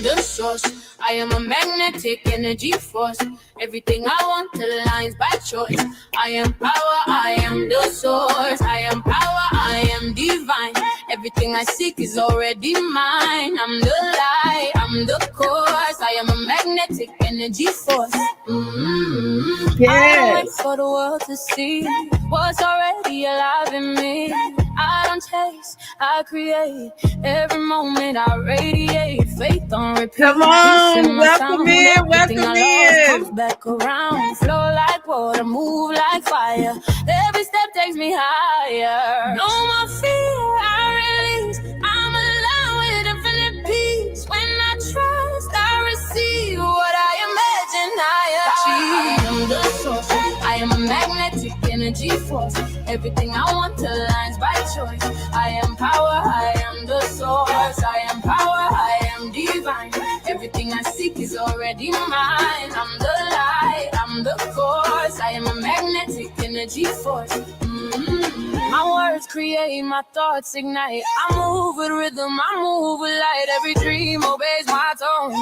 The source. I am a magnetic energy force. Everything I want aligns by choice. I am power, I am the source. I am power, I am divine. Everything I seek is already mine. I'm the light, I'm the course. I am a magnetic energy force. Yes. I don't wait for the world to see what's already alive in me. I don't chase, I create. Every moment I radiate. Faith on repeat. Come on, welcome in, welcome in. Comes back around. Flow like water, move like fire. Every step takes me higher. No more fear, I release. I'm alive with infinite peace. When I trust, I receive what I imagine I achieve. I am the source. I am a magnetic energy force. Everything I want aligns by choice. I am power, I am the source. I am power, I am divine. Everything I seek is already mine. I'm the light, I'm the force. I am a magnetic energy force. My words create, my thoughts ignite. I move with rhythm, I move with light. Every dream obeys my tone.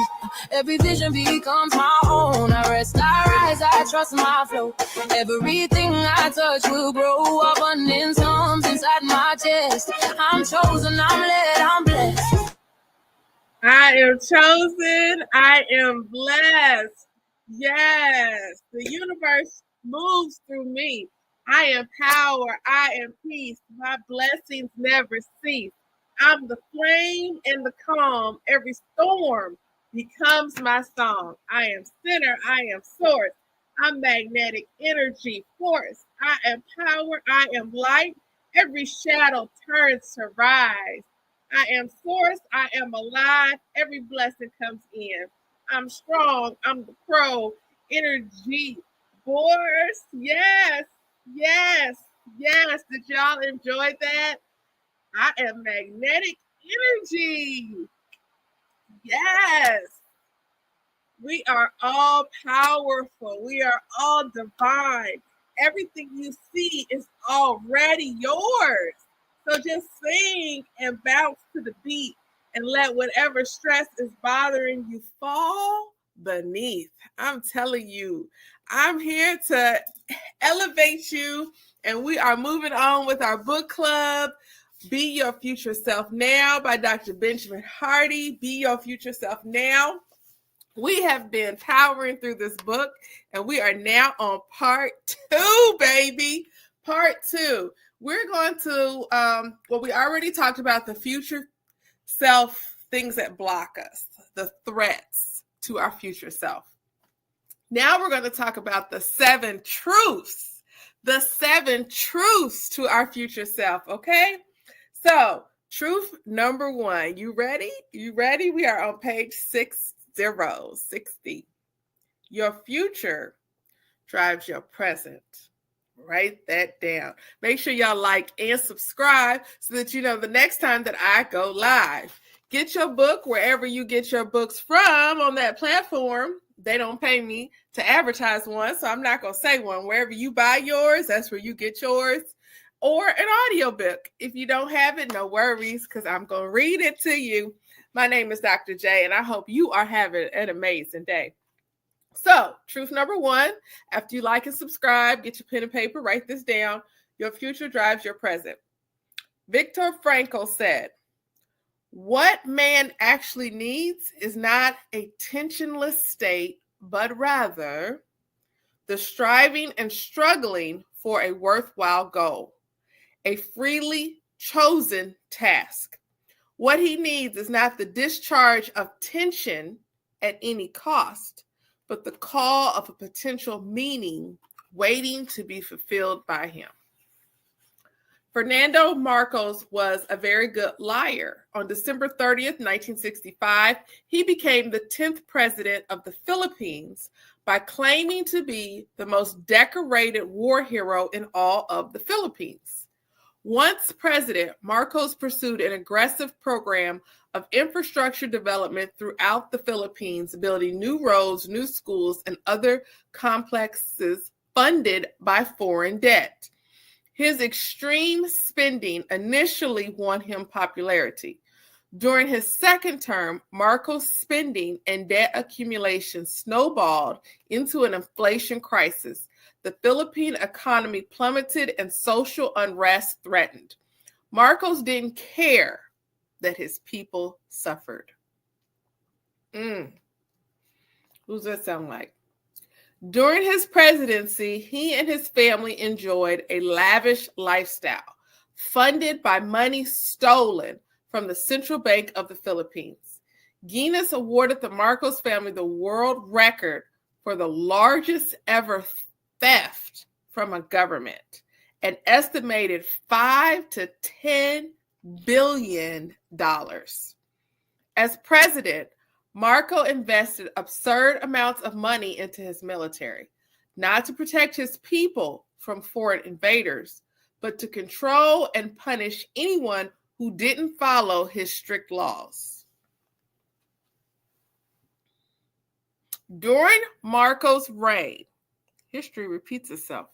Every vision becomes my own. I rest, I rise, I trust my flow. Everything I touch will grow. Abundance comes inside my chest. I'm chosen, I'm led, I'm blessed. I am chosen, I am blessed. Yes, the universe moves through me. I am power, I am peace. My blessings never cease. I'm the flame and the calm. Every storm becomes my song. I am center, I am source. I'm magnetic energy force. I am power, I am light. Every shadow turns to rise. I am source, I am alive. Every blessing comes in. I'm strong, I'm the pro. Energy force. Yes, yes, yes. Did y'all enjoy that? I am magnetic energy. Yes. We are all powerful. We are all divine. Everything you see is already yours. So just sing and bounce to the beat and let whatever stress is bothering you fall beneath. I'm telling you, I'm here to elevate you, and we are moving on with our book club. Be Your Future Self Now by Dr. Benjamin Hardy. Be Your Future Self Now. We have been powering through this book, and we are now on part 2, baby. Part 2. We're going to, we already talked about the future self, things that block us, the threats to our future self. Now we're going to talk about the 7 truths, to our future self, okay? So, truth number 1. You ready? You ready? We are on page 60. Your future drives your present. Write that down. Make sure y'all like and subscribe so that you know the next time that I go live. Get your book wherever you get your books from on that platform. They don't pay me to advertise one, so I'm not going to say one. Wherever you buy yours, that's where you get yours. Or an audiobook. If you don't have it, no worries, because I'm going to read it to you. My name is Dr. J, and I hope you are having an amazing day. So, truth number 1, after you like and subscribe, get your pen and paper, write this down. Your future drives your present. Viktor Frankl said, what man actually needs is not a tensionless state, but rather the striving and struggling for a worthwhile goal, a freely chosen task. What he needs is not the discharge of tension at any cost, but the call of a potential meaning waiting to be fulfilled by him. Fernando Marcos was a very good liar. On December 30th, 1965, he became the 10th president of the Philippines by claiming to be the most decorated war hero in all of the Philippines. Once president, Marcos pursued an aggressive program of infrastructure development throughout the Philippines, building new roads, new schools, and other complexes funded by foreign debt. His extreme spending initially won him popularity. During his second term, Marcos' spending and debt accumulation snowballed into an inflation crisis. The Philippine economy plummeted and social unrest threatened. Marcos didn't care that his people suffered. Who's that sound like? During his presidency, he and his family enjoyed a lavish lifestyle, funded by money stolen from the Central Bank of the Philippines. Guinness awarded the Marcos family the world record for the largest ever theft from a government, an estimated $5 to $10 billion. As president, Marcos invested absurd amounts of money into his military, not to protect his people from foreign invaders, but to control and punish anyone who didn't follow his strict laws. During Marcos' reign, history repeats itself.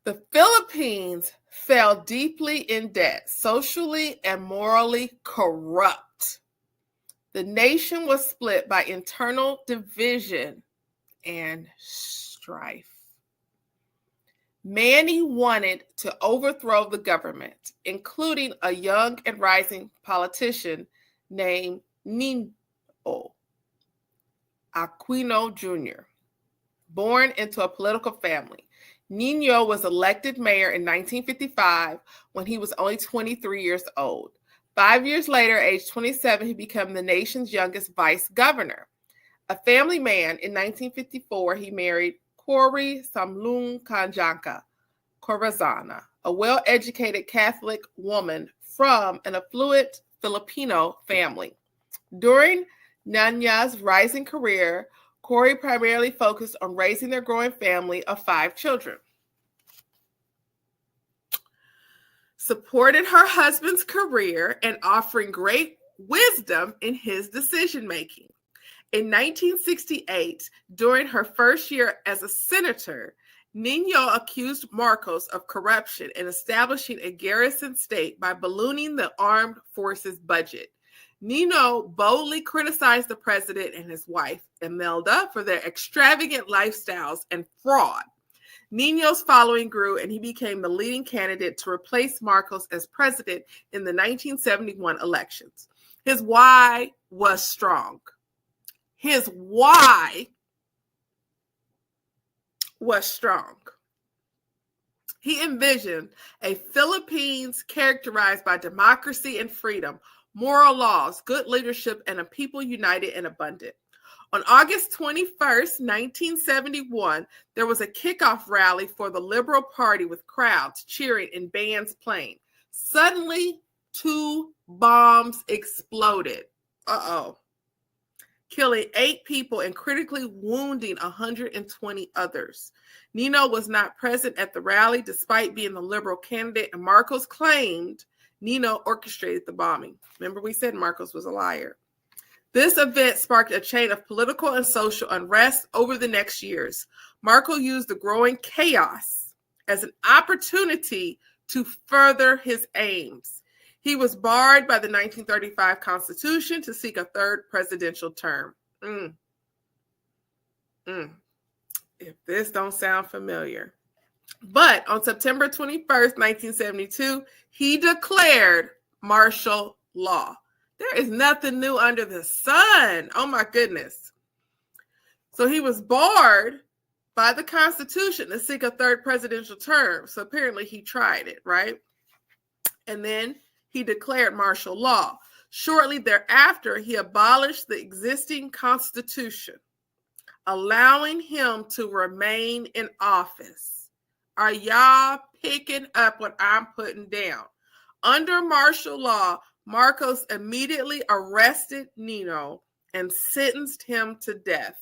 The Philippines fell deeply in debt, socially and morally corrupt. The nation was split by internal division and strife. Manny wanted to overthrow the government, including a young and rising politician named Nino Aquino Jr., born into a political family. Nino was elected mayor in 1955 when he was only 23 years old. 5 years later, age 27, he became the nation's youngest vice governor. A family man, in 1954, he married Cory Samlung Kanjangka Corazana, a well-educated Catholic woman from an affluent Filipino family. During Nanya's rising career, Cory primarily focused on raising their growing family of 5 children. Supported her husband's career and offering great wisdom in his decision-making. In 1968, during her first year as a senator, Nino accused Marcos of corruption in establishing a garrison state by ballooning the armed forces budget. Nino boldly criticized the president and his wife, Imelda, for their extravagant lifestyles and fraud. Nino's following grew, and he became the leading candidate to replace Marcos as president in the 1971 elections. His why was strong. His why was strong. He envisioned a Philippines characterized by democracy and freedom, moral laws, good leadership, and a people united and abundant. On August 21st, 1971, there was a kickoff rally for the Liberal Party with crowds cheering and bands playing. Suddenly, 2 bombs exploded. Killing 8 people and critically wounding 120 others. Nino was not present at the rally despite being the Liberal candidate, and Marcos claimed Nino orchestrated the bombing. Remember, we said Marcos was a liar. This event sparked a chain of political and social unrest over the next years. Marcos used the growing chaos as an opportunity to further his aims. He was barred by the 1935 Constitution to seek a third presidential term. If this don't sound familiar. But on September 21st, 1972, he declared martial law. There is nothing new under the sun. Oh my goodness. So he was barred by the Constitution to seek a third presidential term. So apparently he tried it, right? And then he declared martial law. Shortly thereafter, he abolished the existing Constitution, allowing him to remain in office. Are y'all picking up what I'm putting down? Under martial law, Marcos immediately arrested Nino and sentenced him to death.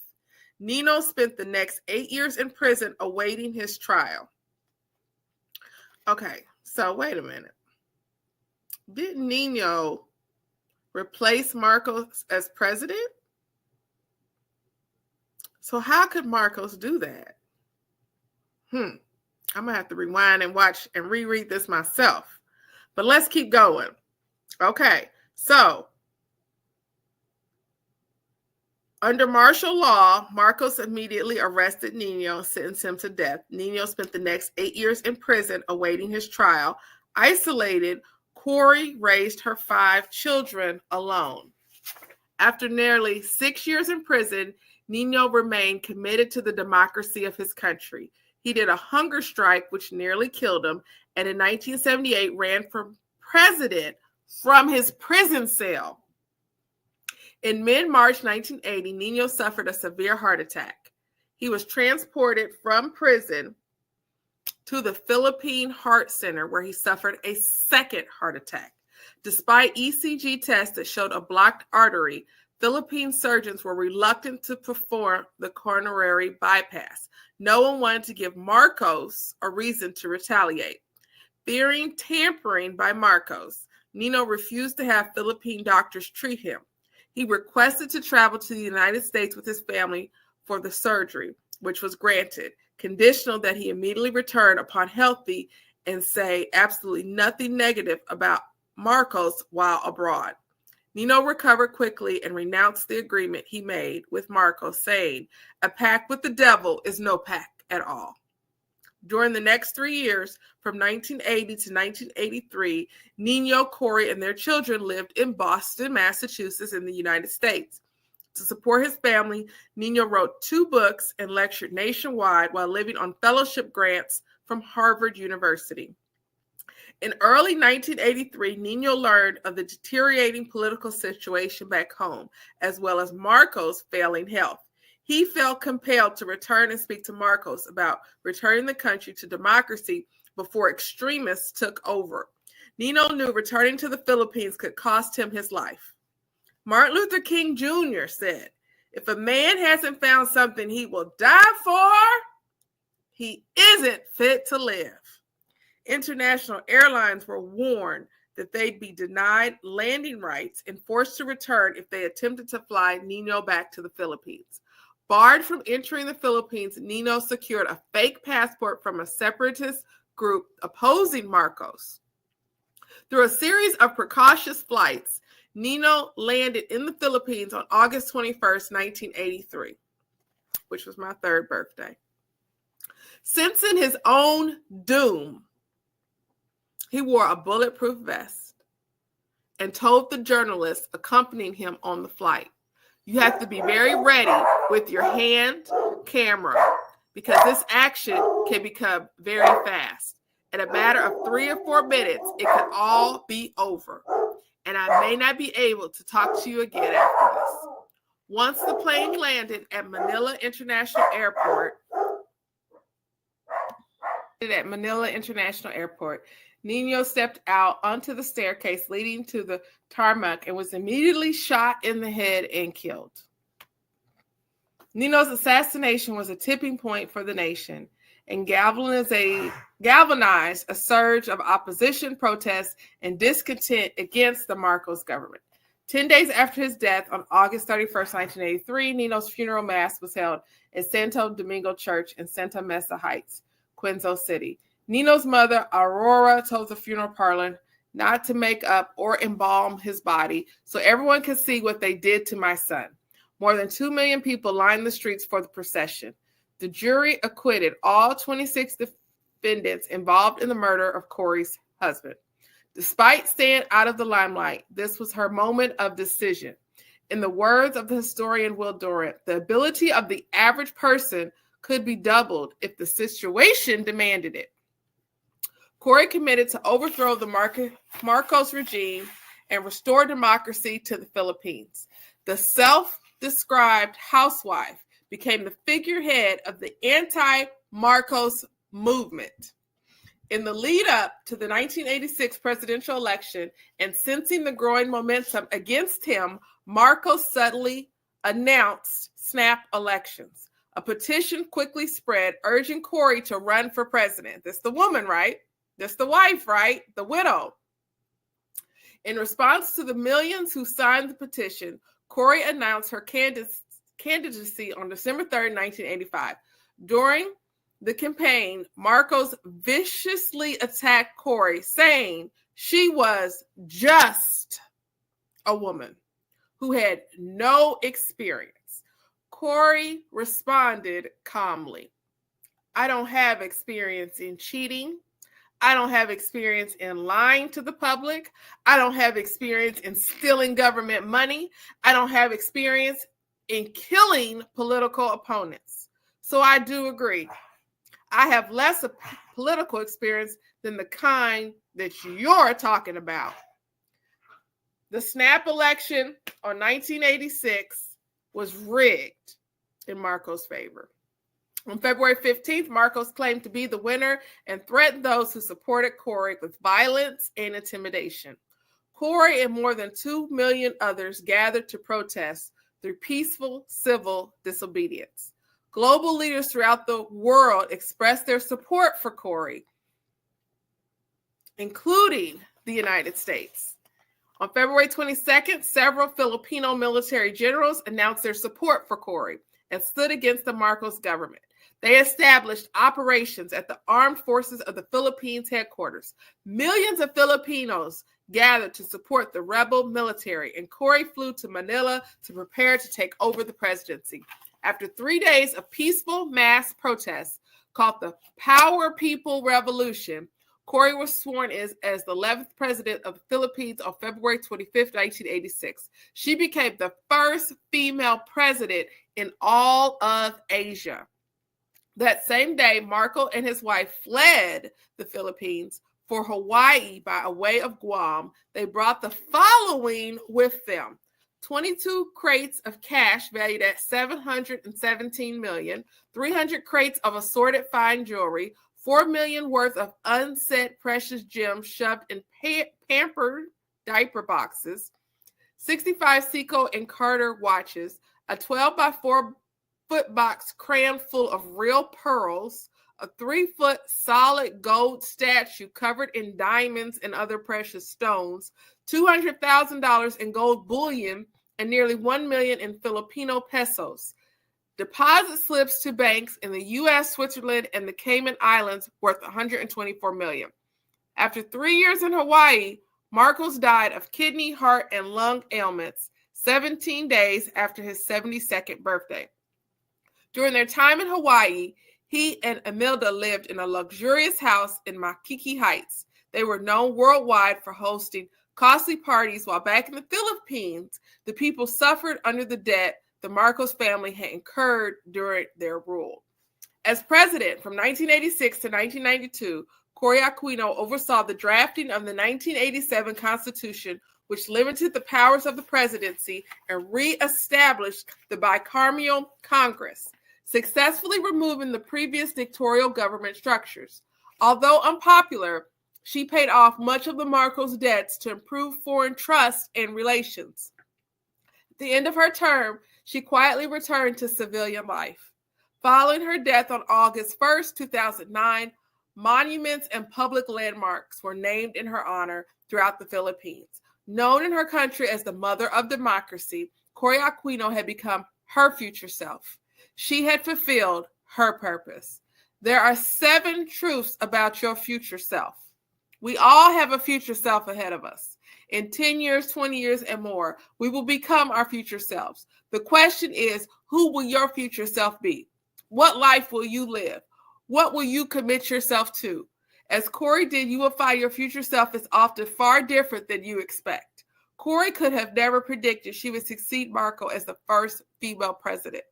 Nino spent the next 8 years in prison awaiting his trial. Okay, so wait a minute. Didn't Nino replace Marcos as president? So how could Marcos do that? I'm going to have to rewind and watch and reread this myself. But let's keep going. Okay, So, under martial law, Marcos immediately arrested Nino and sentenced him to death. Nino spent the next 8 years in prison awaiting his trial. Isolated, Corey raised her 5 children alone. After nearly 6 years in prison, Nino remained committed to the democracy of his country. He did a hunger strike, which nearly killed him, and in 1978 ran for president from his prison cell. In mid-March 1980, Nino suffered a severe heart attack. He was transported from prison to the Philippine Heart Center, where he suffered a second heart attack. Despite ECG tests that showed a blocked artery, Philippine surgeons were reluctant to perform the coronary bypass. No one wanted to give Marcos a reason to retaliate. Fearing tampering by Marcos, Nino refused to have Philippine doctors treat him. He requested to travel to the United States with his family for the surgery, which was granted, conditional that he immediately return upon healthy and say absolutely nothing negative about Marcos while abroad. Nino recovered quickly and renounced the agreement he made with Marcos, saying, "A pact with the devil is no pact at all." During the next 3 years, from 1980 to 1983, Nino, Corey, and their children lived in Boston, Massachusetts, in the United States. To support his family, Nino wrote 2 books and lectured nationwide while living on fellowship grants from Harvard University. In early 1983, Nino learned of the deteriorating political situation back home, as well as Marcos' failing health. He felt compelled to return and speak to Marcos about returning the country to democracy before extremists took over. Nino knew returning to the Philippines could cost him his life. Martin Luther King Jr. said, "If a man hasn't found something he will die for, he isn't fit to live." International airlines were warned that they'd be denied landing rights and forced to return if they attempted to fly Nino back to the Philippines. Barred from entering the Philippines, Nino secured a fake passport from a separatist group opposing Marcos. Through a series of precautious flights, Nino landed in the Philippines on August 21st, 1983, which was my 3rd birthday. Sensing his own doom, he wore a bulletproof vest and told the journalists accompanying him on the flight, "You have to be very ready with your hand camera because this action can become very fast. In a matter of 3 or 4 minutes, it could all be over. And I may not be able to talk to you again after this." Once the plane landed at Manila International Airport, Nino stepped out onto the staircase leading to the tarmac and was immediately shot in the head and killed. Nino's assassination was a tipping point for the nation and galvanized a surge of opposition, protests, and discontent against the Marcos government. 10 days after his death, on August 31st, 1983, Nino's funeral mass was held at Santo Domingo Church in Santa Mesa Heights, Quezon City. Nino's mother, Aurora, told the funeral parlor not to make up or embalm his body so everyone could see what they did to my son. More than 2 million people lined the streets for the procession. The jury acquitted all 26 defendants involved in the murder of Corey's husband. Despite staying out of the limelight, this was her moment of decision. In the words of the historian Will Durant, the ability of the average person could be doubled if the situation demanded it. Corey committed to overthrow the Marcos regime and restore democracy to the Philippines. The self-described housewife became the figurehead of the anti-Marcos movement. In the lead up to the 1986 presidential election and sensing the growing momentum against him, Marcos suddenly announced snap elections. A petition quickly spread urging Corey to run for president. That's the woman, right? That's the wife, right? The widow. In response to the millions who signed the petition, Corey announced her candidacy on December 3rd, 1985. During the campaign, Marcos viciously attacked Corey, saying she was just a woman who had no experience. Corey responded calmly, I don't have experience in cheating. I don't have experience in lying to the public. I don't have experience in stealing government money. I don't have experience in killing political opponents. So I do agree. I have less political experience than the kind that you're talking about. The snap election on 1986 was rigged in Marcos' favor. On February 15th, Marcos claimed to be the winner and threatened those who supported Corey with violence and intimidation. Corey and more than 2 million others gathered to protest through peaceful civil disobedience. Global leaders throughout the world expressed their support for Corey, including the United States. On February 22nd, several Filipino military generals announced their support for Corey and stood against the Marcos government. They established operations at the Armed Forces of the Philippines headquarters. Millions of Filipinos gathered to support the rebel military, and Corey flew to Manila to prepare to take over the presidency. After 3 days of peaceful mass protests called the Power People Revolution, Corey was sworn as the 11th president of the Philippines on February 25th, 1986. She became the first female president in all of Asia. That same day, Marcos and his wife fled the Philippines for Hawaii by way of Guam. They brought the following with them: 22 crates of cash valued at $717 million, 300 crates of assorted fine jewelry, $4 million worth of unset precious gems shoved in pampered diaper boxes, 65 Seiko and Carter watches, a 12 by 4 foot box crammed full of real pearls, a 3-foot solid gold statue covered in diamonds and other precious stones, $200,000 in gold bullion, and nearly $1 million in Filipino pesos. Deposit slips to banks in the U.S., Switzerland, and the Cayman Islands worth $124 million. After 3 years in Hawaii, Marcos died of kidney, heart, and lung ailments 17 days after his 72nd birthday. During their time in Hawaii, he and Imelda lived in a luxurious house in Makiki Heights. They were known worldwide for hosting costly parties, while back in the Philippines, the people suffered under the debt the Marcos family had incurred during their rule. As president from 1986 to 1992, Cory Aquino oversaw the drafting of the 1987 Constitution, which limited the powers of the presidency and reestablished the bicameral Congress, successfully removing the previous dictatorial government structures. Although unpopular, she paid off much of the Marcos debts to improve foreign trust and relations. At the end of her term, she quietly returned to civilian life. Following her death on August 1st, 2009, monuments and public landmarks were named in her honor throughout the Philippines. Known in her country as the mother of democracy, Cory Aquino had become her future self. She had fulfilled her purpose. There are 7 truths about your future self. We all have a future self ahead of us. In 10 years, 20 years, and more, we will become our future selves. The question is, who will your future self be? What life will you live? What will you commit yourself to? As Cory did, you will find your future self is often far different than you expect. Cory could have never predicted she would succeed Marcos as the first female president.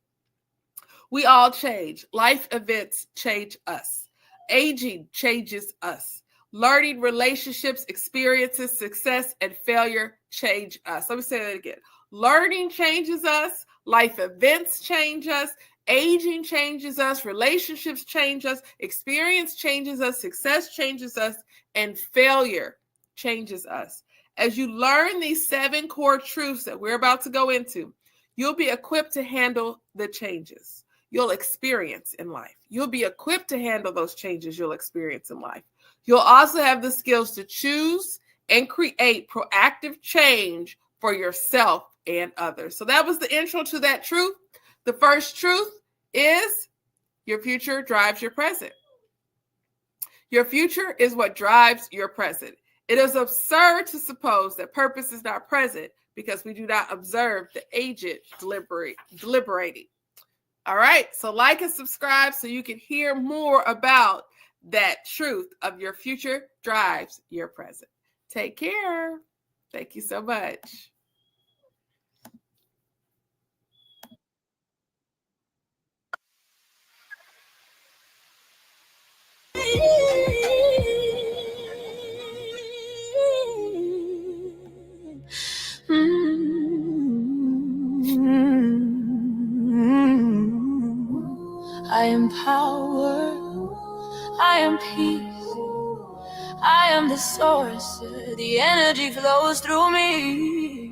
We all change. Life events change us. Aging changes us. Learning, relationships, experiences, success, and failure change us. Let me say that again. Learning changes us. Life events change us. Aging changes us. Relationships change us. Experience changes us. Success changes us. And failure changes us. As you learn these 7 core truths that we're about to go into, you'll be equipped to handle the changes you'll experience in life. You'll be equipped to handle those changes you'll experience in life. You'll also have the skills to choose and create proactive change for yourself and others. So that was the intro to that truth. The first truth is your future drives your present. Your future is what drives your present. It is absurd to suppose that purpose is not present, because we do not observe the aged deliberating. All right, so like and subscribe so you can hear more about that truth of your future drives your present. Take care. Thank you so much. I am power, I am peace, I am the source, the energy flows through me.